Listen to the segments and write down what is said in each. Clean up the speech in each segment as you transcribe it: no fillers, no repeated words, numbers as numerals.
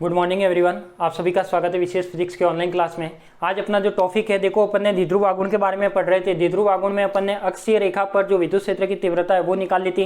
Good morning everyone, आप सभी का स्वागत है विशेष फिजिक्स के ऑनलाइन क्लास में। आज अपना जो टॉपिक है, देखो अपन ने द्विध्रुव आघूर्ण के बारे में पढ़ रहे थे। द्विध्रुव आघूर्ण में अपन ने अक्षीय रेखा पर जो विद्युत क्षेत्र की तीव्रता है वो निकाल ली थी,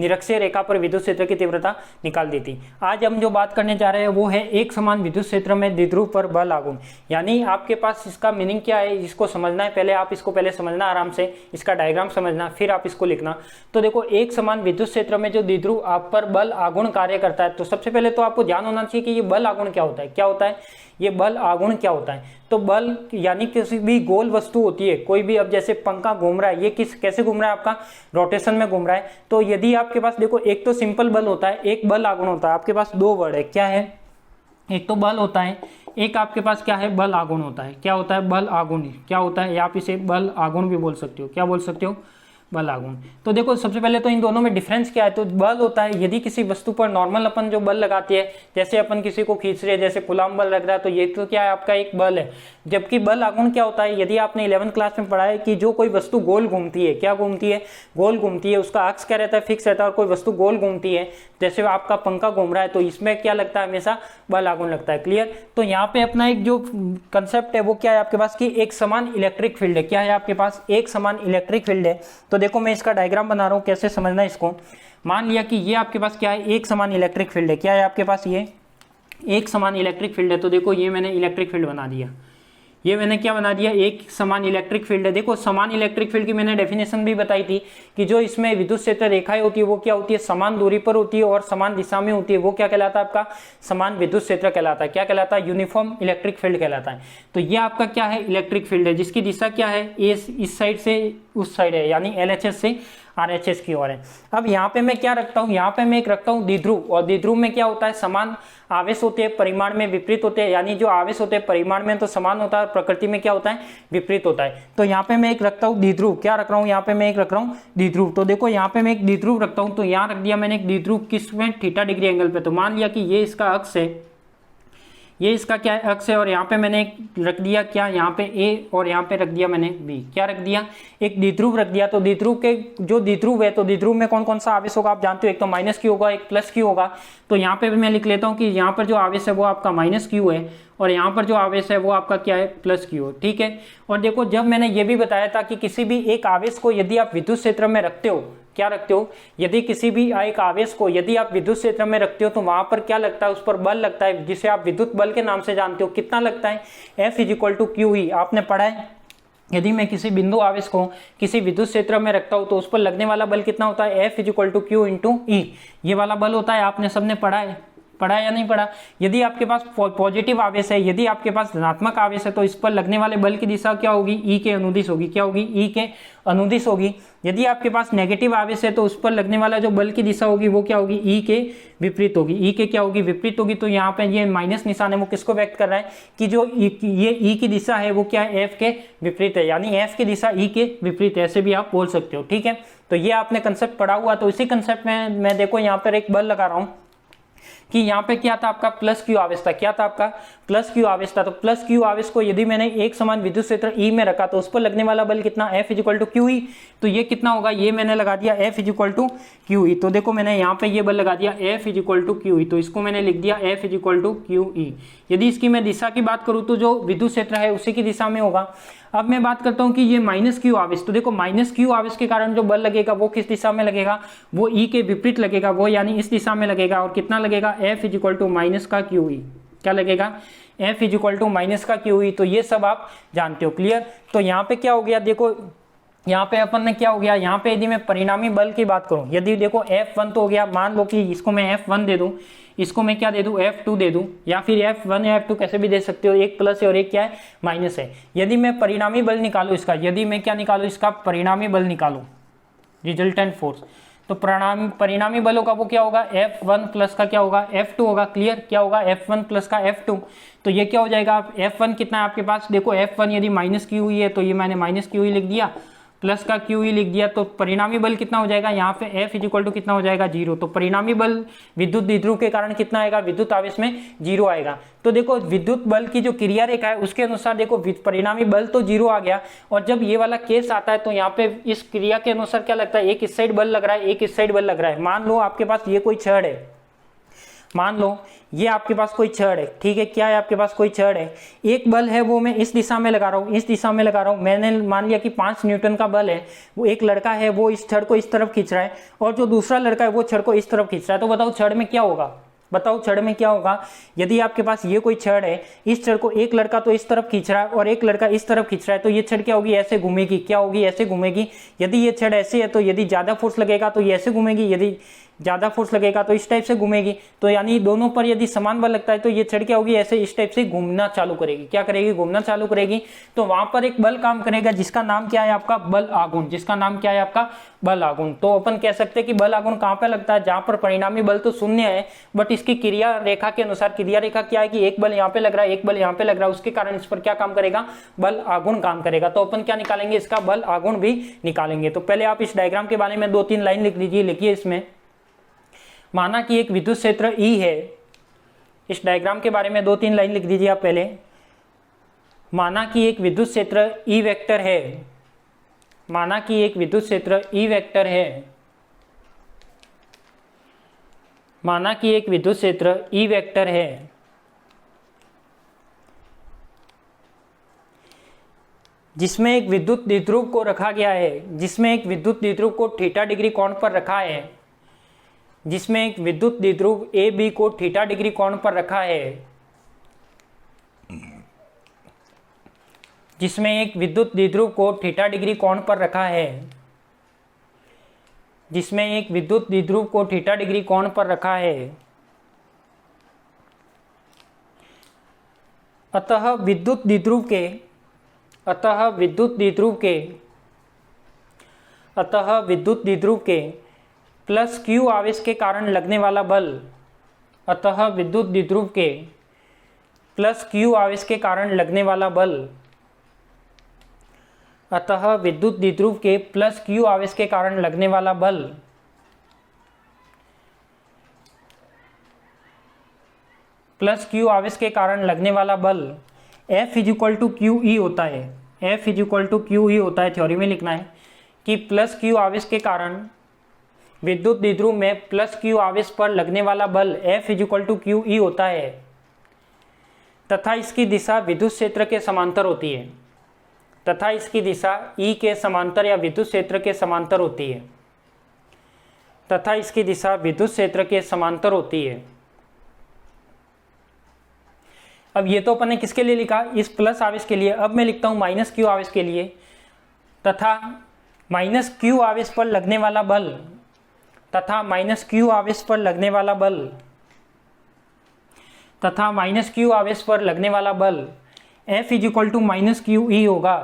निरक्षीय रेखा पर विद्युत क्षेत्र की तीव्रता निकाल दी थी। आज हम जो बात करने जा रहे हैं वो है एक समान विद्युत क्षेत्र में द्विध्रुव पर बल आघूर्ण। यानी आपके पास इसका मीनिंग क्या है, इसको समझना है। पहले आप इसको समझना आराम से, इसका डायग्राम समझना, फिर आप इसको लिखना। तो देखो, एक समान विद्युत क्षेत्र में जो द्विध्रुव आप पर बल आघूर्ण कार्य करता है, तो सबसे पहले तो आपको ध्यान होना चाहिए कि ये बल आघूर्ण क्या होता है। क्या होता है ये बल आघूर्ण? क्या होता है? तो बल यानी किसी भी गोल वस्तु होती है, कोई भी, अब जैसे पंखा घूम रहा है, ये कैसे घूम रहा है? आपका रोटेशन में घूम रहा है। तो यदि आपके पास देखो, एक तो सिंपल बल होता है, एक बल आघूर्ण होता है। आपके पास दो वर्ड है, क्या है? एक तो बल होता है, एक आपके पास क्या है? बल आघूर्ण होता है। क्या होता है? बल आघूर्ण। क्या होता है? आप इसे बल आघूर्ण भी बोल सकते हो। क्या बोल सकते हो? बल आघूर्ण। तो देखो, सबसे पहले तो इन दोनों में डिफरेंस क्या है। तो बल होता है यदि किसी वस्तु पर नॉर्मल अपन जो बल लगाते हैं, जैसे अपन किसी को खींच रहे हैं, जैसे कूलम्ब बल लग रहा है, तो ये तो क्या है? आपका एक बल है। जबकि बल आघूर्ण क्या होता है, यदि आपने 11th क्लास में पढ़ा है कि जो कोई वस्तु गोल घूमती है, क्या घूमती है? गोल घूमती है, उसका अक्ष क्या रहता है? फिक्स रहता है। और कोई वस्तु गोल घूमती है, जैसे आपका पंखा घूम रहा है, तो इसमें क्या लगता है? हमेशा बल आघूर्ण लगता है। क्लियर? तो यहाँ पे अपना एक जो कंसेप्ट है वो क्या है आपके पास, कि एक समान इलेक्ट्रिक फील्ड है। क्या है आपके पास? एक समान इलेक्ट्रिक फील्ड है। तो देखो, मैं इसका डायग्राम बना रहा हूं, कैसे समझना है इसको। मान लिया कि ये आपके पास क्या है? एक समान इलेक्ट्रिक फील्ड है। क्या है आपके पास? ये एक समान इलेक्ट्रिक फील्ड है। तो देखो, ये मैंने इलेक्ट्रिक फील्ड बना दिया। ये मैंने क्या बना दिया? एक समान इलेक्ट्रिक फील्ड है। देखो, समान इलेक्ट्रिक फील्ड की मैंने डेफिनेशन भी बताई थी कि जो इसमें विद्युत क्षेत्र रेखाएं होती है वो क्या होती है? समान दूरी पर होती है और समान दिशा में होती है। वो क्या कहलाता है? आपका समान विद्युत क्षेत्र कहलाता है। क्या कहलाता है? यूनिफॉर्म इलेक्ट्रिक फील्ड कहलाता है। तो ये आपका क्या है? इलेक्ट्रिक फील्ड है, जिसकी दिशा क्या है? इस साइड से उस साइड है, यानी LHS से RHS की ओर है। अब यहाँ पे मैं क्या रखता हूँ? यहाँ पे मैं एक रखता हूँ द्विध्रुव। और द्विध्रुव में क्या होता है? समान आवेश होते हैं, परिमाण में विपरीत होते हैं। यानी जो आवेश होते हैं परिमाण में तो समान होता है, प्रकृति में क्या होता है? विपरीत होता है। तो यहाँ पे मैं एक रखता हूँ द्विध्रुव। क्या रख रहा हूँ? यहाँ पे मैं एक रख रहा हूँ द्विध्रुव। तो देखो, यहाँ पे मैं एक द्विध्रुव रखता हूँ, तो यहाँ रख दिया मैंने एक द्विध्रुव। किसमें? थीटा डिग्री एंगल पे। तो मान लिया कि ये इसका अक्ष है, ये इसका क्या है? अक्ष है। और यहाँ पे मैंने एक रख दिया क्या? यहाँ पे A, और यहाँ पे रख दिया मैंने B। क्या रख दिया? एक द्विध्रुव रख दिया। तो द्विध्रुव के जो द्विध्रुव है, तो द्विध्रुव में कौन कौन सा आवेश होगा आप जानते हो? एक तो -Q होगा, एक +Q होगा। तो यहाँ पे भी मैं लिख लेता हूँ कि यहाँ पर जो आवेश है वो आपका -Q है, और यहाँ पर जो आवेश है वो आपका क्या है? +Q। ठीक है। और देखो, जब मैंने ये भी बताया था कि किसी भी एक आवेश को यदि आप विद्युत क्षेत्र में रखते हो, क्या रखते हो? यदि किसी भी एक आवेश को यदि आप विद्युत क्षेत्र में रखते हो, तो वहां पर क्या लगता है? उस पर बल लगता है, जिसे आप विद्युत बल के नाम से जानते हो। कितना लगता है? F = QE। आपने पढ़ा है, यदि मैं किसी बिंदु आवेश को किसी विद्युत क्षेत्र में रखता हूं तो उस पर लगने वाला बल कितना होता है? F = Q × E। ये वाला बल होता है। आपने सबने पढ़ा है, पढ़ा या नहीं पढ़ा? यदि आपके पास पॉजिटिव आवेश है, यदि आपके पास धनात्मक आवेश है, तो इस पर लगने वाले बल की दिशा क्या होगी? E के अनुदिश होगी। क्या होगी? E के अनुदिश होगी। यदि आपके पास नेगेटिव आवेश है, तो उस पर लगने वाला जो बल की दिशा होगी वो क्या होगी? E के विपरीत होगी। E के क्या होगी? विपरीत होगी। तो यहाँ पे ये माइनस निशान है, वो किसको व्यक्त कर रहा है? कि जो ये E की दिशा है वो क्या है? F के विपरीत है, यानी F की दिशा E के विपरीत है। ऐसे भी आप बोल सकते हो। ठीक है। तो ये आपने कंसेप्ट पढ़ा हुआ। तो इसी कंसेप्ट में मैं देखो यहाँ पर एक बल लगा रहा हूँ कि यहाँ पे क्या था? आपका +Q आवेश था। क्या था? आपका +Q आवेश था। तो +Q आवेश को यदि मैंने एक समान विद्युत क्षेत्र E में रखा, तो उस पर लगने वाला बल कितना? F = QE। तो ये कितना होगा? ये मैंने लगा दिया F = QE। तो देखो, मैंने यहाँ पे ये बल लगा दिया F = QE। तो इसको मैंने लिख दिया F = QE। यदि इसकी मैं दिशा की बात करूँ तो जो विद्युत क्षेत्र है उसी की दिशा में होगा। अब मैं बात करता हूं कि ये -Q आवेश, तो देखो -Q आवेश के कारण जो बल लगेगा वो किस दिशा में लगेगा? वो E के विपरीत लगेगा, वो यानी इस दिशा में लगेगा। और कितना लगेगा? F = -QE। क्या लगेगा? F = -QE। तो ये सब आप जानते हो। क्लियर? तो यहाँ पे क्या हो गया? देखो, यहाँ पे अपन ने क्या हो गया? यहाँ पे यदि मैं परिणामी बल की बात करूं, यदि देखो F1 तो हो गया, मान लो कि इसको मैं F1 दे दूं, इसको मैं क्या दे दूं? F2 दे दूं, या फिर F1 या F2 कैसे भी दे सकते हो। एक प्लस है और एक क्या है? माइनस है। यदि मैं परिणामी बल निकालू इसका, यदि मैं क्या निकालू? इसका परिणामी बल निकालू, रिजल्टेंट फोर्स, तो परिणामी बलों का वो क्या होगा? F1 प्लस का क्या होगा? F2 होगा। क्लियर? क्या होगा? F1 प्लस का F2। तो ये क्या हो जाएगा? F1 कितना है आपके पास? देखो, F1 यदि -QE है, तो ये मैंने -QE लिख दिया, प्लस का QE लिख दिया। तो परिणामी बल कितना हो जाएगा? यहाँ पे F = कितना हो जाएगा? 0। तो परिणामी बल विद्युत द्विध्रुव के कारण कितना आएगा? विद्युत आवेश में 0 आएगा। तो देखो, विद्युत बल की जो क्रिया रेखा है उसके अनुसार देखो, परिणामी बल तो 0 आ गया। और जब ये वाला केस आता है तो यहाँ पे इस क्रिया के अनुसार क्या लगता है? एक इस साइड बल लग रहा है, एक इस साइड बल लग रहा है। मान लो आपके पास ये कोई छड़ है, मान लो ये आपके पास कोई छड़ है, ठीक है, क्या है आपके पास कोई छड़ है, एक बल है वो मैं इस दिशा में लगा रहा हूँ, इस दिशा में लगा रहा हूँ, मैंने मान लिया कि 5 न्यूटन का बल है, वो एक लड़का है वो इस छड़ को इस तरफ खींच रहा है और जो दूसरा लड़का है वो छड़ को इस तरफ खींच रहा है, तो बताओ छड़ में क्या होगा, बताओ छड़ में क्या होगा। यदि आपके पास ये कोई छड़ है, इस छड़ को एक लड़का तो इस तरफ खींच रहा है और एक लड़का इस तरफ खींच रहा है, तो ये छड़ क्या होगी, ऐसे घूमेगी, क्या होगी, ऐसे घूमेगी। यदि ये छड़ ऐसे है तो यदि ज्यादा फोर्स लगेगा तो ये ऐसे घूमेगी, यदि ज्यादा फोर्स लगेगा तो इस टाइप से घूमेगी। तो यानी दोनों पर यदि समान बल लगता है तो ये छड़ क्या होगी, ऐसे इस टाइप से घूमना चालू करेगी, क्या करेगी, घूमना चालू करेगी। तो वहां पर एक बल काम करेगा जिसका नाम क्या है आपका, बल आघूर्ण, जिसका नाम क्या है आपका, बल आघूर्ण। तो अपन कह सकते हैं कि बल आघूर्ण कहां पे लगता है, जहां पर परिणामी बल तो शून्य है बट इसकी क्रिया रेखा के अनुसार, क्रिया रेखा क्या है कि एक बल यहाँ पे लग रहा है, एक बल यहाँ पे लग रहा है, उसके कारण इस पर क्या काम करेगा, बल आघूर्ण काम करेगा। तो अपन क्या निकालेंगे, इसका बल आघूर्ण भी निकालेंगे। तो पहले आप इस डायग्राम के बारे में 2-3 लाइन लिख लीजिए। लिखिए इसमें, माना कि एक विद्युत क्षेत्र E है, इस डायग्राम के बारे में 2-3 लाइन लिख दीजिए आप पहले। माना कि एक विद्युत क्षेत्र E वेक्टर है, माना कि एक विद्युत क्षेत्र E वेक्टर है, माना कि एक विद्युत क्षेत्र E वेक्टर है, जिसमें एक विद्युत द्विध्रुव को रखा गया है, जिसमें एक विद्युत द्विध्रुव को थीटा डिग्री कोण पर रखा है, जिसमें एक विद्युत द्विध्रुव ए बी को थीटा डिग्री कोण पर रखा है, जिसमें एक विद्युत द्विध्रुव को थीटा डिग्री कोण पर रखा है, जिसमें एक विद्युत द्विध्रुव को थीटा डिग्री कोण पर रखा है। अतः विद्युत द्विध्रुव के अतः विद्युत द्विध्रुव के अतः विद्युत द्विध्रुव के प्लस Q आवेश के कारण लगने वाला बल, अतः विद्युत द्विध्रुव के प्लस Q आवेश के कारण लगने वाला बल, अतः विद्युत द्विध्रुव के प्लस Q आवेश के कारण लगने वाला बल प्लस Q आवेश के कारण लगने वाला बल F equal to Q E होता है, F equal to Q E होता है। थ्योरी में लिखना है कि प्लस Q आवेश के कारण विद्युत द्विध्रुव में प्लस Q आवेश पर लगने वाला बल F equal to Q E होता है तथा इसकी दिशा विद्युत क्षेत्र के समांतर होती है, तथा इसकी दिशा E के समांतर या विद्युत क्षेत्र के समांतर होती है, तथा इसकी दिशा विद्युत क्षेत्र के समांतर होती है। अब ये तो अपन ने किसके लिए लिखा, इस प्लस आवेश के लिए। अब मैं लिखता हूं माइनस Q आवेश के लिए, तथा माइनस Q आवेश पर लगने वाला बल, तथा माइनस Q आवेश पर लगने वाला बल, तथा माइनस Q आवेश पर लगने वाला बल F equal to minus Q E होगा,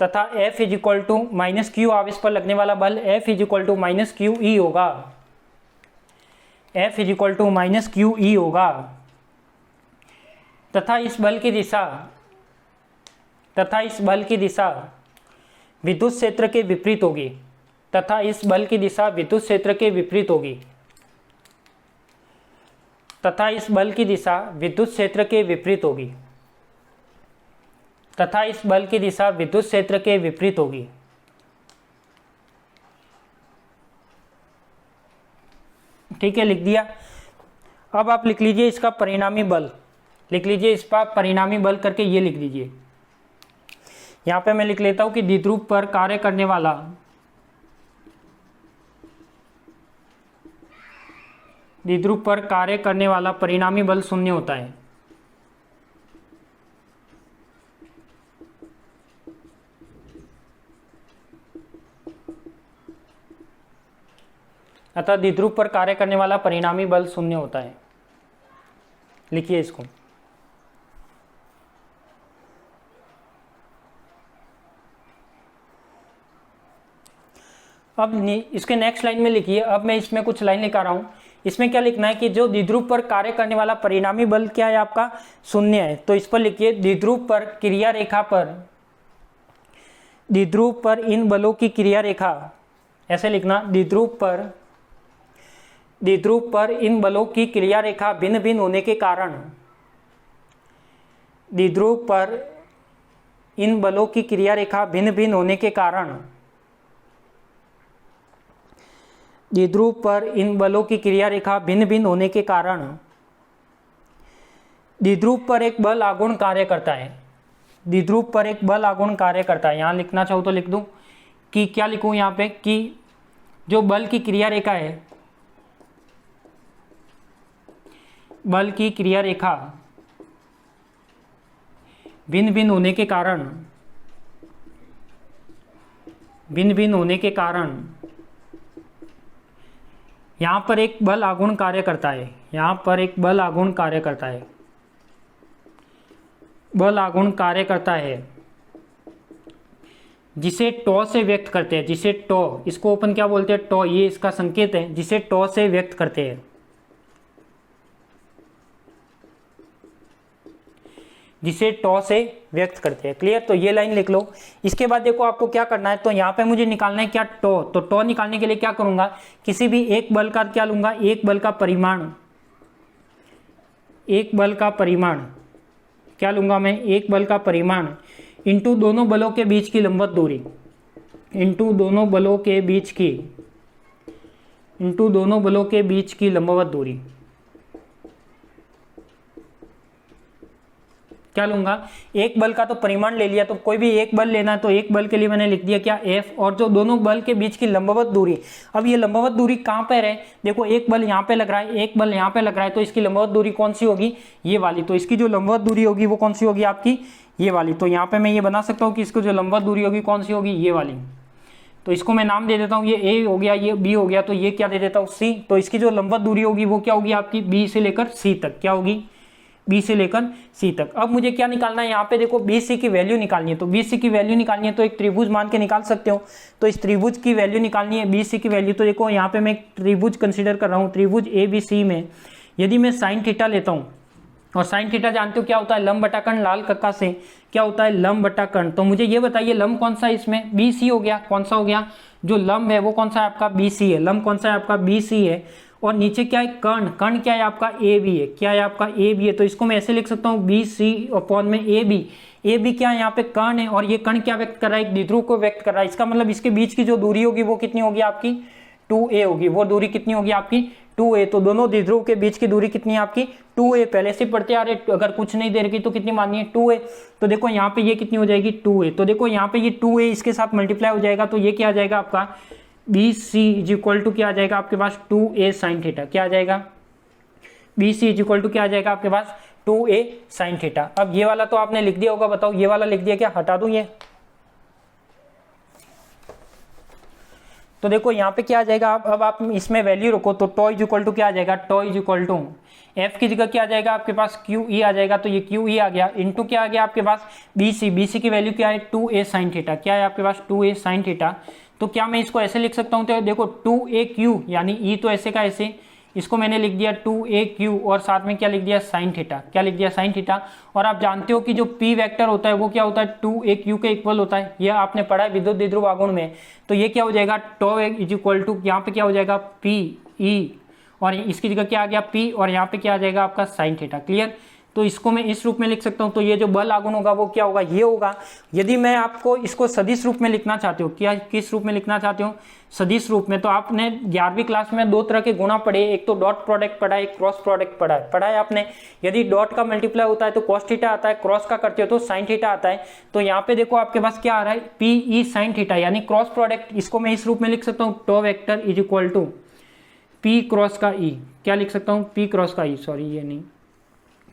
तथा F equal to minus Q आवेश पर लगने वाला बल F equal to minus Q E होगा, F equal to minus Q E होगा। तथा इस बल की दिशा, तथा इस बल की दिशा विद्युत क्षेत्र के विपरीत होगी, तथा इस बल की दिशा विद्युत क्षेत्र के विपरीत होगी, तथा इस बल की दिशा विद्युत क्षेत्र के विपरीत होगी, तथा इस बल की दिशा विद्युत क्षेत्र के विपरीत होगी। ठीक है, लिख दिया। अब आप लिख लीजिए इसका परिणामी बल, लिख लीजिए इस पर परिणामी बल करके ये लिख लीजिए। यहां पे मैं लिख लेता हूं कि द्विध्रुव पर कार्य करने वाला, द्विध्रुव पर कार्य करने वाला परिणामी बल शून्य होता है। अतः द्विध्रुव पर कार्य करने वाला परिणामी बल शून्य होता है। लिखिए इसको। अब इसके नेक्स्ट लाइन में लिखिए। अब मैं इसमें कुछ लाइन लिखा रहा हूं। इसमें क्या लिखना है कि जो द्विध्रुव पर कार्य करने वाला परिणामी बल क्या है आपका, शून्य है। तो इस पर लिखिए द्विध्रुव पर क्रिया रेखा पर, द्विध्रुव पर इन बलों की क्रिया रेखा, ऐसे लिखना, द्विध्रुव पर इन बलों की क्रिया रेखा भिन्न भिन्न होने के कारण, द्विध्रुव पर इन बलों की क्रिया रेखा भिन्न भिन्न होने के कारण द्विध्रुव पर इन बलों की क्रिया रेखा भिन्न भिन्न होने के कारण द्विध्रुव पर एक बल आघूर्ण कार्य करता है। द्विध्रुव पर एक बल आघूर्ण कार्य करता है। यहाँ लिखना चाहूँ तो लिख दूँ कि क्या लिखूँ यहाँ पे कि जो बल की क्रिया रेखा है, बल की क्रिया रेखा भिन्न भिन्न होने के कारण यहाँ पर एक बल आघूर्ण कार्य करता है। यहाँ पर एक बल आघूर्ण कार्य करता है। बल आघूर्ण कार्य करता है जिसे टॉ से व्यक्त करते हैं। जिसे टॉ, इसको अपन क्या बोलते हैं, टॉ, ये इसका संकेत है जिसे टॉ से व्यक्त करते हैं। जिसे टॉ से व्यक्त करते हैं। क्लियर, तो ये लाइन लिख लो। इसके बाद देखो आपको क्या करना है, तो यहाँ पे मुझे निकालना है क्या, टॉ। तो टॉ निकालने के लिए क्या करूंगा, किसी भी एक बल का क्या लूंगा, एक बल का परिमाण, एक बल का परिमाण क्या लूंगा मैं, एक बल का परिमाण इंटू दोनों बलों के बीच की लंबवत दूरी, इंटू दोनों बलों के बीच की लंबवत दूरी क्या लूंगा, एक बल का तो परिमाण ले लिया, तो कोई भी एक बल लेना है तो एक बल के लिए मैंने लिख दिया क्या, F, और जो दोनों बल के बीच की लंबवत दूरी। अब ये लंबवत दूरी कहाँ पर है, देखो एक बल यहाँ पे लग रहा है, एक बल यहाँ पे लग रहा है, तो इसकी लंबवत दूरी कौन सी होगी, ये वाली। तो इसकी जो लंबवत दूरी होगी वो कौन सी होगी आपकी, ये वाली। तो यहाँ पे मैं ये बना सकता हूँ कि इसको जो लंबवत दूरी होगी कौन सी होगी, ये वाली। तो इसको मैं नाम दे देता हूँ, ये A हो गया, ये B हो गया, तो ये क्या दे देता हूँ, C। तो इसकी जो लंबवत दूरी होगी वो क्या होगी आपकी, B से लेकर C तक, क्या होगी, B से लेकर C तक। अब मुझे क्या निकालना है, यहाँ पे देखो BC की वैल्यू निकालनी है। तो BC की वैल्यू निकालनी है तो एक त्रिभुज मान के निकाल सकते हो। तो इस त्रिभुज की वैल्यू निकालनी है, BC की वैल्यू। तो देखो यहाँ पे मैं एक त्रिभुज कंसीडर कर रहा हूँ, त्रिभुज ABC में यदि मैं साइन थीटा लेता हूँ, और साइन थीटा जानते हो क्या होता है, लंब बटा कर्ण, लाल कक्का से क्या होता है, लंब बटा कर्ण। तो मुझे ये बताइए लंब कौन सा है इसमें, BC हो गया। कौन सा हो गया, जो लंब है वो कौन सा है आपका, BC है। लंब कौन सा है आपका, BC है। और नीचे क्या है, कर्ण, कर्ण क्या है आपका, AB है। क्या है आपका, AB है। तो इसको मैं ऐसे लिख सकता हूँ, BC अपॉन में AB। AB क्या है यहाँ पे, कर्ण है, और ये कर्ण क्या व्यक्त कर रहा है, एक द्विध्रुव को व्यक्त कर रहा है। इसका मतलब इसके बीच की जो दूरी होगी वो कितनी होगी आपकी, 2a होगी। वो दूरी कितनी होगी आपकी, 2a। तो दोनों द्विध्रुव के बीच की दूरी कितनी है आपकी, 2a। पहले से पढ़ते आ रहे, अगर कुछ नहीं दे रखी तो कितनी माननी है, 2a। तो देखो यहाँ पे ये कितनी हो जाएगी, 2a। तो देखो यहाँ पे ये 2a इसके साथ मल्टीप्लाई हो जाएगा, तो ये क्या आ जाएगा आपका, BC इज इक्वल टू क्या आ जाएगा आपके पास, 2a साइन थीटा। क्या आ जाएगा, BC इज इक्वल टू क्या आ जाएगा आपके पास, 2a साइन थीटा। अब ये वाला तो आपने लिख दिया होगा, बताओ ये वाला लिख दिया क्या, हटा दूं ये। तो देखो यहाँ पे क्या आ जाएगा, अब आप इसमें वैल्यू रखो, तो टॉ इज इक्वल टू क्या आ जाएगा, tau is equal to F की जगह क्या आ जाएगा आपके पास, QE आ जाएगा। तो ये QE आ गया, इंटू क्या आ गया आपके पास, BC। BC की वैल्यू क्या है, 2a साइन थीटा। क्या है आपके पास, 2a साइन थीटा। तो क्या मैं इसको ऐसे लिख सकता हूँ, तो देखो 2AQ यानी E तो ऐसे का ऐसे, इसको मैंने लिख दिया 2AQ, और साथ में क्या लिख दिया, साइन थीटा। क्या लिख दिया, साइन थीटा। और आप जानते हो कि जो P वेक्टर होता है वो क्या होता है, 2AQ के इक्वल होता है। ये आपने पढ़ा है विद्युत द्विध्रुव आघूर्ण में। तो ये क्या हो जाएगा, टॉ इज इक्वल टू, यहाँ पे क्या हो जाएगा, PE, और इसकी जगह क्या आ गया, P, और यहाँ पे क्या आ जाएगा आपका साइन थीटा। क्लियर। तो इसको मैं इस रूप में लिख सकता हूँ। तो ये जो बल आघूर्ण होगा वो क्या होगा, ये होगा। यदि मैं आपको इसको सदिश रूप में लिखना चाहते हो, क्या किस रूप में लिखना चाहते हो, सदिश रूप में, तो आपने 11वीं क्लास में दो तरह के गुणा पढ़े, एक तो डॉट प्रोडक्ट पढ़ा है, एक क्रॉस प्रोडक्ट पढ़ा है आपने। यदि डॉट का मल्टीप्लाई होता है तो कॉस थीटा आता है, क्रॉस का करते हो तो साइन थीटा आता है। तो यहाँ पे देखो आपके पास क्या आ रहा है, PE साइन थीटा, यानी क्रॉस प्रोडक्ट। इसको मैं इस रूप में लिख सकता हूँ, tau vector is equal to P cross का E। क्या लिख सकता हूँ, P क्रॉस का E, सॉरी ये नहीं।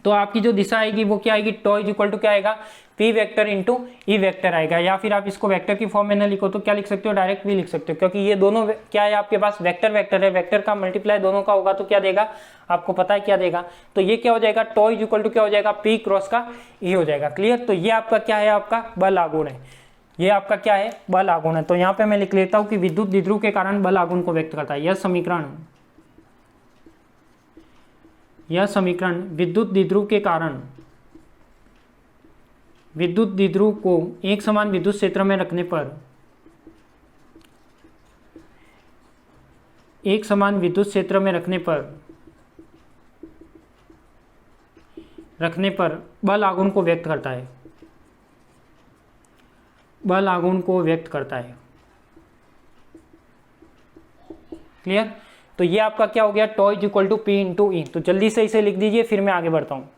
तो आपकी जो दिशा आएगी वो क्या आएगी, टॉ इज इक्वल टू क्या आएगा, P vector into E vector आएगा। या फिर आप इसको वेक्टर की फॉर्म में ना लिखो तो क्या लिख सकते हो, डायरेक्ट भी लिख सकते हो, क्योंकि ये दोनों क्या है आपके पास, वेक्टर वेक्टर है। वेक्टर का मल्टीप्लाई दोनों का होगा तो क्या देगा, आपको पता है क्या देगा। तो ये क्या हो जाएगा, टॉ इज इक्वल टू क्या हो जाएगा, P क्रॉस का E हो जाएगा। क्लियर। तो ये आपका क्या है, आपका बल आघूर्ण है। ये आपका क्या है, बल आघूर्ण है। तो यहाँ पे मैं लिख लेता हूँ कि विद्युत द्विध्रुव के कारण बल आघूर्ण को व्यक्त करता है। यह समीकरण विद्युत द्विध्रुव के कारण विद्युत द्विध्रुव को एक समान विद्युत क्षेत्र में रखने पर बल आघूर्ण को व्यक्त करता है। क्लियर। तो ये आपका क्या हो गया, tau is equal to P into E. तो जल्दी से इसे लिख दीजिए, फिर मैं आगे बढ़ता हूँ।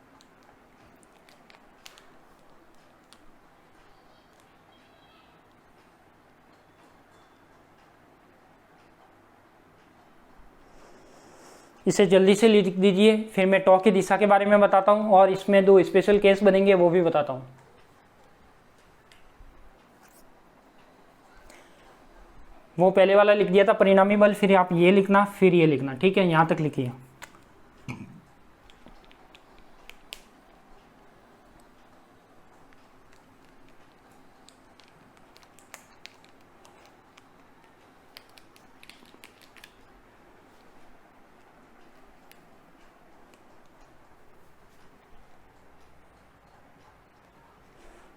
इसे जल्दी से लिख दीजिए, फिर मैं टॉ की दिशा के बारे में बताता हूँ और इसमें 2 स्पेशल केस बनेंगे वो भी बताता हूँ। वो पहले वाला लिख दिया था परिणामी बल, फिर आप ये लिखना, फिर ये लिखना, ठीक है। यहां तक लिखिए।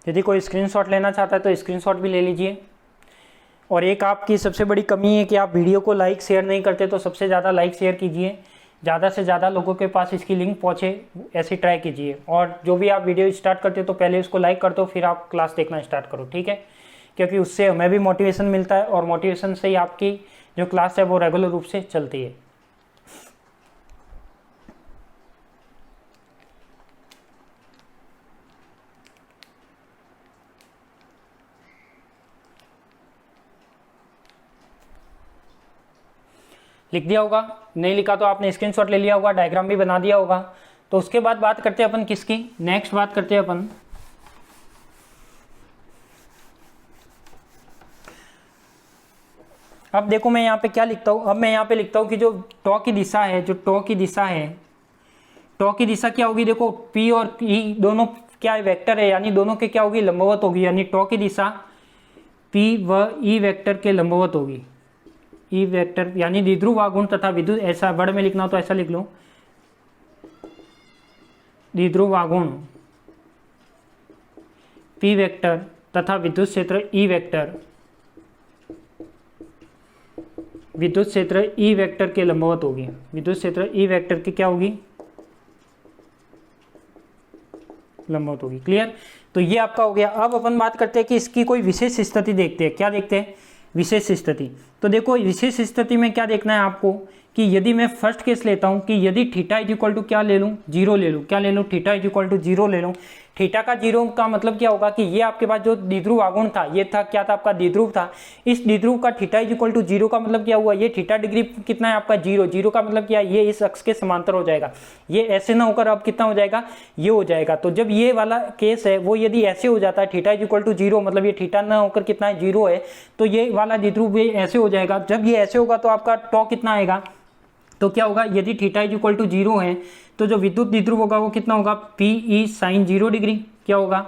यदि कोई स्क्रीनशॉट लेना चाहता है तो स्क्रीनशॉट भी ले लीजिए। और एक आपकी सबसे बड़ी कमी है कि आप वीडियो को लाइक शेयर नहीं करते, तो सबसे ज़्यादा लाइक शेयर कीजिए, ज़्यादा से ज़्यादा लोगों के पास इसकी लिंक पहुँचे, ऐसे ट्राई कीजिए। और जो भी आप वीडियो स्टार्ट करते हो तो पहले उसको लाइक कर दो, फिर आप क्लास देखना स्टार्ट करो, ठीक है। क्योंकि उससे हमें भी मोटिवेशन मिलता है और मोटिवेशन से ही आपकी जो क्लास है वो रेगुलर रूप से चलती है। लिख दिया होगा, नहीं लिखा तो आपने स्क्रीनशॉट ले लिया होगा, डायग्राम भी बना दिया होगा। तो उसके बाद बात करते हैं अपन किसकी, नेक्स्ट बात करते हैं अपन अब देखो मैं यहाँ पे क्या लिखता हूँ। अब मैं यहाँ पे लिखता हूँ कि जो टॉ की दिशा है, जो टॉ की दिशा है, टॉ की दिशा क्या होगी, देखो P और E दोनों क्या है, वेक्टर है, यानी दोनों के क्या होगी, लंबवत होगी। यानी टॉ की दिशा P व E वेक्टर के लंबवत होगी। ई वेक्टर यानी द्विध्रुव आघूर्ण तथा विद्युत, ऐसा वर्ड में लिखना हो तो ऐसा लिख लो, द्विध्रुव आघूर्ण पी वेक्टर तथा विद्युत क्षेत्र ई वेक्टर, विद्युत क्षेत्र ई वेक्टर के लंबवत होगी। विद्युत क्षेत्र ई वेक्टर की क्या होगी, लंबवत होगी। क्लियर। तो ये आपका हो गया। अब अपन बात करते हैं कि इसकी कोई विशेष स्थिति देखते हैं। क्या देखते हैं, विशेष स्थिति। तो देखो विशेष स्थिति में क्या देखना है आपको कि यदि मैं फर्स्ट केस लेता हूं कि यदि थीटा इज इक्वल टू क्या ले लूं, 0 ले लूं। क्या ले लूं, थीटा इज इक्वल टू 0 ले लूं। थीटा का 0 का मतलब क्या होगा कि ये आपके पास जो द्विध्रुव आघूर्ण था, ये था क्या था, आपका द्विध्रुव था। इस द्विध्रुव का थीटा इज इक्वल टू 0 का मतलब क्या हुआ, ये थीटा डिग्री कितना है आपका, 0। 0 का मतलब क्या, ये इस अक्ष के समांतर हो जाएगा। ये ऐसे ना होकर अब कितना हो जाएगा, ये हो जाएगा। तो जब ये वाला केस है वो यदि ऐसे हो जाता है, थीटा इज इक्वल टू 0, मतलब ये थीटा ना होकर कितना है, 0 है, तो ये वाला द्विध्रुव ये ऐसे हो जाएगा। जब ये ऐसे होगा तो आपका टॉ कितना आएगा, तो क्या होगा, यदि थीटा इज इक्वल टू 0 है तो जो विद्युत द्विध्रुव होगा वो कितना होगा, PE sin 0 डिग्री। क्या होगा,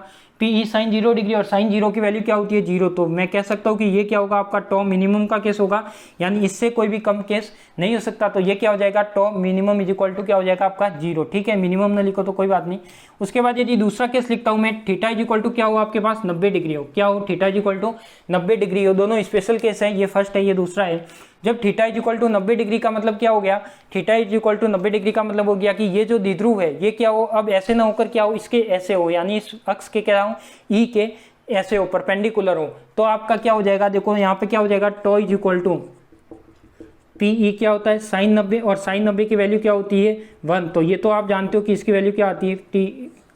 PE sin 0 डिग्री, और sin 0 की वैल्यू क्या होती है, 0। तो मैं कह सकता हूँ कि ये क्या होगा, आपका टॉ मिनिमम का केस होगा, यानी इससे कोई भी कम केस नहीं हो सकता। तो ये क्या हो जाएगा, टॉ मिनिमम इज इक्वल टू क्या हो जाएगा आपका 0। ठीक है, मिनिमम न लिखो तो कोई बात नहीं। उसके बाद यदि दूसरा केस लिखता हूँ मैं, थीटा इज इक्वल टू क्या हो आपके पास 90 डिग्री हो। क्या हो, theta is equal to 90 degree हो। दोनों स्पेशल केस है, ये फर्स्ट है ये दूसरा है। जब theta is equal to 90 degree का मतलब क्या हो गया, theta is equal to 90 degree का मतलब हो गया कि ये जो द्विध्रुव है ये क्या हो, अब ऐसे ना होकर क्या हो, इसके ऐसे हो, यानी इस अक्ष के क्या हो, ई के ऐसे हो, परपेंडिकुलर हो। तो आपका क्या हो जाएगा, देखो यहाँ पे क्या हो जाएगा, tau is equal to PE क्या होता है sin 90, और sin 90 की वैल्यू क्या होती है 1। तो ये तो आप जानते हो कि इसकी वैल्यू क्या आती है,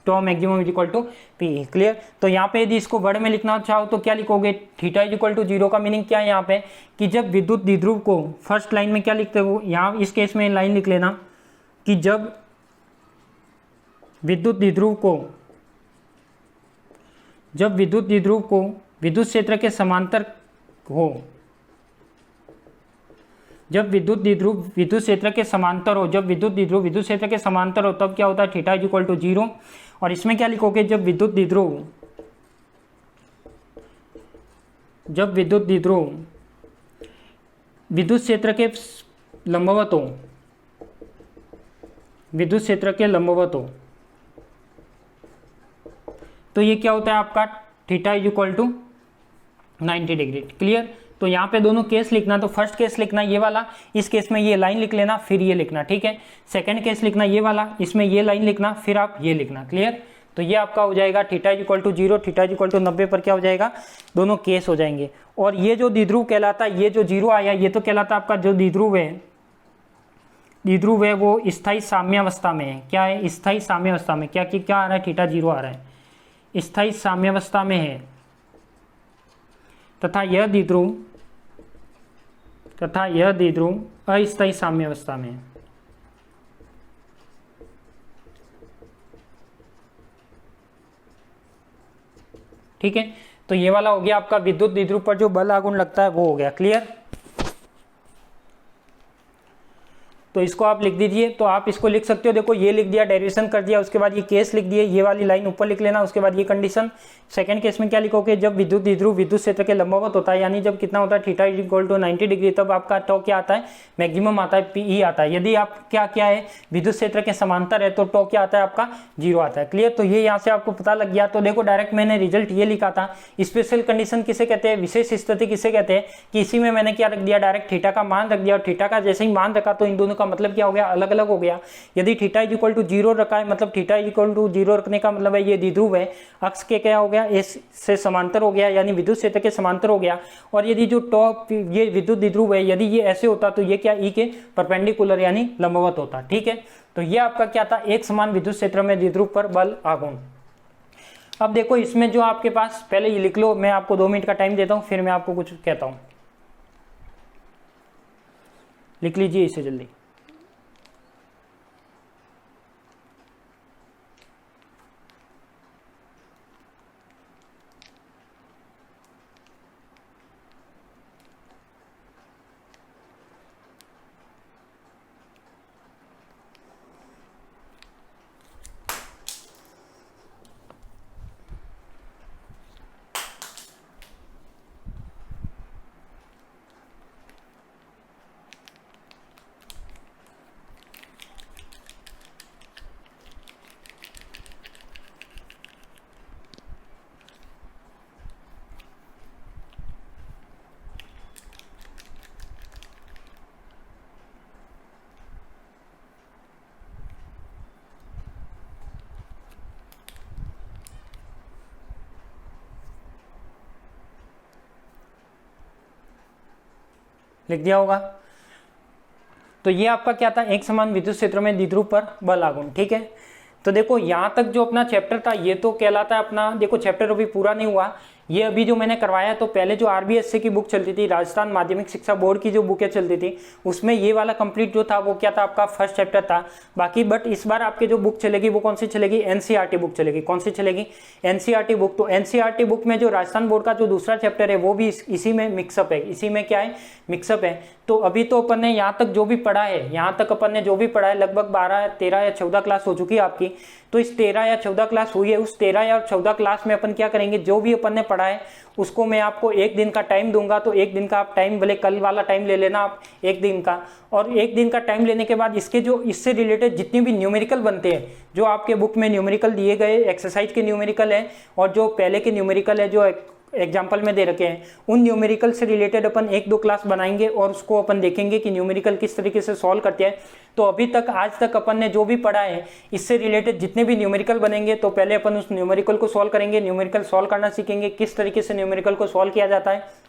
tau maximum is equal to PE। Clear. तो यहाँ पे यदि इसको वर्ड में लिखना चाहो तो क्या लिखोगे, थीटा इज इक्वल टू 0 का मीनिंग क्या है यहाँ पे कि जब विद्युत द्विध्रुव को, फर्स्ट लाइन में क्या लिखते हो, यहाँ इस केस में लाइन लिख लेना कि जब विद्युत द्विध्रुव को विद्युत क्षेत्र के समांतर हो, जब विद्युत द्विध्रुव विद्युत क्षेत्र के समांतर हो, जब विद्युत द्विध्रुव विद्युत क्षेत्र के समांतर हो, तब क्या होता है, थीटा इज इक्वल टू 0। और इसमें क्या लिखोगे, जब विद्युत द्विध्रुव विद्युत क्षेत्र के लंबवत हो, विद्युत क्षेत्र के लंबवत हो, तो ये क्या होता है आपका, theta is equal to 90 degree. Clear. तो यहाँ पे दोनों केस लिखना, तो फर्स्ट केस लिखना ये वाला, इस केस में ये लाइन लिख लेना, फिर ये लिखना। ठीक है। सेकंड केस लिखना ये वाला, इसमें ये लाइन लिखना, फिर आप ये लिखना। क्लियर। तो ये आपका हो जाएगा theta is equal to 0, theta is equal to 90 पर क्या हो जाएगा, दोनों केस हो जाएंगे। और ये जो द्विध्रुव कहलाता है, ये जो 0 आया ये तो कहलाता है आपका जो द्विध्रुव है द्विध्रुव है वो स्थायी साम्यावस्था में है। क्या है? स्थायी साम्यावस्था में। क्या आ रहा है? थीटा 0 आ रहा है, स्थायी साम्यावस्था में है। तथा यह द्विध्रुव अस्थायी साम्यावस्था में है। ठीक है, तो ये वाला हो गया आपका विद्युत द्विध्रुव पर जो बल आघूर्ण लगता है वो हो गया। क्लियर? तो इसको आप लिख दीजिए। तो आप इसको लिख सकते हो, देखो ये लिख दिया, डेरिवेशन कर दिया, उसके बाद ये केस लिख दिए, ये वाली लाइन ऊपर लिख लेना, उसके बाद ये कंडीशन। सेकंड केस में क्या लिखोगे? जब विद्युत द्विध्रुव विद्युत क्षेत्र के लंबवत होता है, यानी जब कितना होता है थीटा इक्वल टू 90 डिग्री, तब आपका टॉ क्या आता है? मैक्सिमम आता है, पीई आता है। यदि आप क्या है विद्युत क्षेत्र के समांतर है तो टॉ क्या आता है आपका? 0 आता है। क्लियर? तो ये यहाँ से आपको पता लग गया। तो देखो डायरेक्ट मैंने रिजल्ट ये लिखा था। स्पेशल कंडीशन किसे कहते हैं? विशेष स्थिति किसे कहते हैं? कि इसी में मैंने क्या रख दिया? डायरेक्ट थीटा का मान रख दिया, और थीटा का जैसे ही मान रखा तो इन दोनों का मतलब क्या हो गया? अलग अलग हो गया। यदि थीटा इज इक्वल टू 0 रखा है, मतलब थीटा इज इक्वल टू 0 रखने का मतलब है ये द्विध्रुव है, अक्ष के क्या हो गया? इस से समांतर हो गया, यानी विद्युत क्षेत्र के समांतर हो गया। और यदि जो टॉप ये विद्युत द्विध्रुव है, यदि ये ऐसे होता तो ये क्या? ई के परपेंडिकुलर यानी लंबवत होता। ठीक है, तो ये आपका क्या था? एक समान विद्युत क्षेत्र में द्विध्रुव पर बल आघूर्ण। अब देखो इसमें जो आपके पास, पहले ये लिख लो, मैं आपको 2 मिनट का टाइम देता हूं, फिर मैं आपको कुछ कहता हूं। लिख लीजिए इसे जल्दी। लिख दिया होगा। तो ये आपका क्या था? एक समान विद्युत क्षेत्र में द्विध्रुव पर बल आघूर्ण। ठीक है, तो देखो यहां तक जो अपना चैप्टर था ये तो कहलाता है अपना, देखो चैप्टर अभी पूरा नहीं हुआ। ये अभी जो मैंने करवाया, तो पहले जो आरबीएससी की बुक चलती थी, राजस्थान माध्यमिक शिक्षा बोर्ड की जो बुकें चलती थी, उसमें ये वाला कंप्लीट जो था वो क्या था आपका? फर्स्ट चैप्टर था। बाकी बट इस बार आपके जो बुक चलेगी वो कौन सी चलेगी? एनसीईआरटी बुक चलेगी। कौन सी चलेगी? NCERT book. तो एनसीईआरटी बुक में जो राजस्थान बोर्ड का जो दूसरा चैप्टर है वो भी इसी में मिक्सअप है। इसी में क्या है? मिक्सअप है। तो अभी तो अपन ने यहाँ तक जो भी पढ़ा है, यहाँ तक अपन ने जो भी पढ़ा है, लगभग 12, 13 या 14 क्लास हो चुकी है आपकी। तो इस 13 या 14 क्लास हुई है, उस 13 या 14 क्लास में अपन क्या करेंगे? जो भी अपन ने पढ़ा है उसको मैं आपको 1 दिन का टाइम दूंगा। तो 1 दिन का आप टाइम, भले कल वाला टाइम ले लेना आप 1 दिन का, और 1 दिन का टाइम लेने के बाद इसके जो इससे रिलेटेड जितने भी न्यूमेरिकल बनते हैं, जो आपके बुक में न्यूमेरिकल दिए गए एक्सरसाइज के न्यूमेरिकल है, और जो पहले के न्यूमेरिकल है जो एग्जाम्पल में दे रखे हैं, उन न्यूमेरिकल से रिलेटेड अपन 1-2 क्लास बनाएंगे और उसको अपन देखेंगे कि न्यूमेरिकल किस तरीके से सॉल्व करते हैं। तो अभी तक आज तक अपन ने जो भी पढ़ा है, इससे रिलेटेड जितने भी न्यूमेरिकल बनेंगे, तो पहले अपन उस न्यूमेरिकल को सॉल्व करेंगे, न्यूमेरिकल सॉल्व करना सीखेंगे, किस तरीके से न्यूमेरिकल को सॉल्व किया जाता है।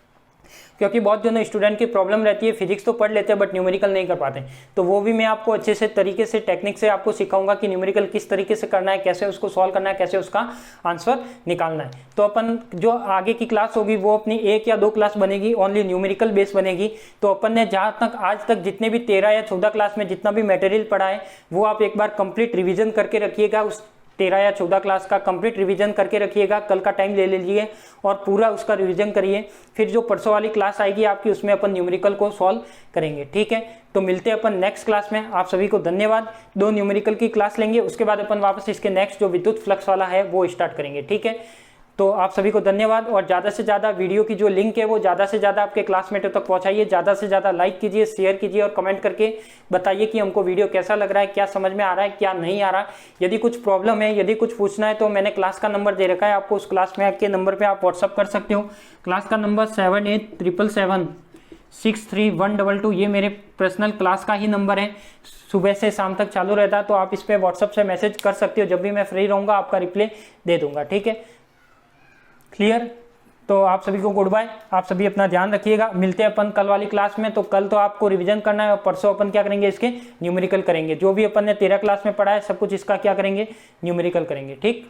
क्योंकि बहुत जो स्टूडेंट की प्रॉब्लम रहती है, फिजिक्स तो पढ़ लेते हैं बट न्यूमेरिकल नहीं कर पाते, तो वो भी मैं आपको अच्छे से तरीके से टेक्निक से आपको सिखाऊंगा कि न्यूमेरिकल किस तरीके से करना है, कैसे उसको सॉल्व करना है, कैसे उसका आंसर निकालना है। तो अपन जो आगे की क्लास होगी वो अपनी 1 या 2 क्लास बनेगी, ओनली न्यूमेरिकल बेस बनेगी। तो अपन ने जहाँ तक आज तक जितने भी 13 या 14 क्लास में जितना भी मटेरियल पढ़ा है वो आप एक बार कंप्लीट रिविजन करके रखिएगा। उस 13 या 14 क्लास का कंप्लीट रिवीजन करके रखिएगा, कल का टाइम ले लीजिए और पूरा उसका रिवीजन करिए। फिर जो परसों वाली क्लास आएगी आपकी, उसमें अपन न्यूमेरिकल को सॉल्व करेंगे। ठीक है, तो मिलते हैं अपन नेक्स्ट क्लास में। आप सभी को धन्यवाद। 2 न्यूमेरिकल की क्लास लेंगे, उसके बाद अपन वापस इसके नेक्स्ट जो विद्युत फ्लक्स वाला है वो स्टार्ट करेंगे। ठीक है, तो आप सभी को धन्यवाद, और ज़्यादा से ज़्यादा वीडियो की जो लिंक है वो ज़्यादा से ज़्यादा आपके क्लासमेटों तक पहुंचाइए। ज़्यादा से ज़्यादा लाइक कीजिए, शेयर कीजिए और कमेंट करके बताइए कि हमको वीडियो कैसा लग रहा है, क्या समझ में आ रहा है, क्या नहीं आ रहा। यदि कुछ प्रॉब्लम है, यदि कुछ पूछना है, तो मैंने क्लास का नंबर दे रखा है आपको, उस क्लास में के नंबर पर आप व्हाट्सअप कर सकते हो। क्लास का नंबर 7877763122, ये मेरे पर्सनल क्लास का ही नंबर है, सुबह से शाम तक चालू रहता है। तो आप इस पर व्हाट्सअप से मैसेज कर सकते हो, जब भी मैं फ्री रहूँगा आपका रिप्लाई दे दूंगा। ठीक है, क्लियर? तो आप सभी को गुड बाय, आप सभी अपना ध्यान रखिएगा। मिलते हैं अपन कल वाली क्लास में। तो कल तो आपको रिवीजन करना है और परसों अपन क्या करेंगे, इसके न्यूमेरिकल करेंगे। जो भी अपन ने 13 क्लास में पढ़ा है सब कुछ इसका क्या करेंगे, न्यूमेरिकल करेंगे। ठीक।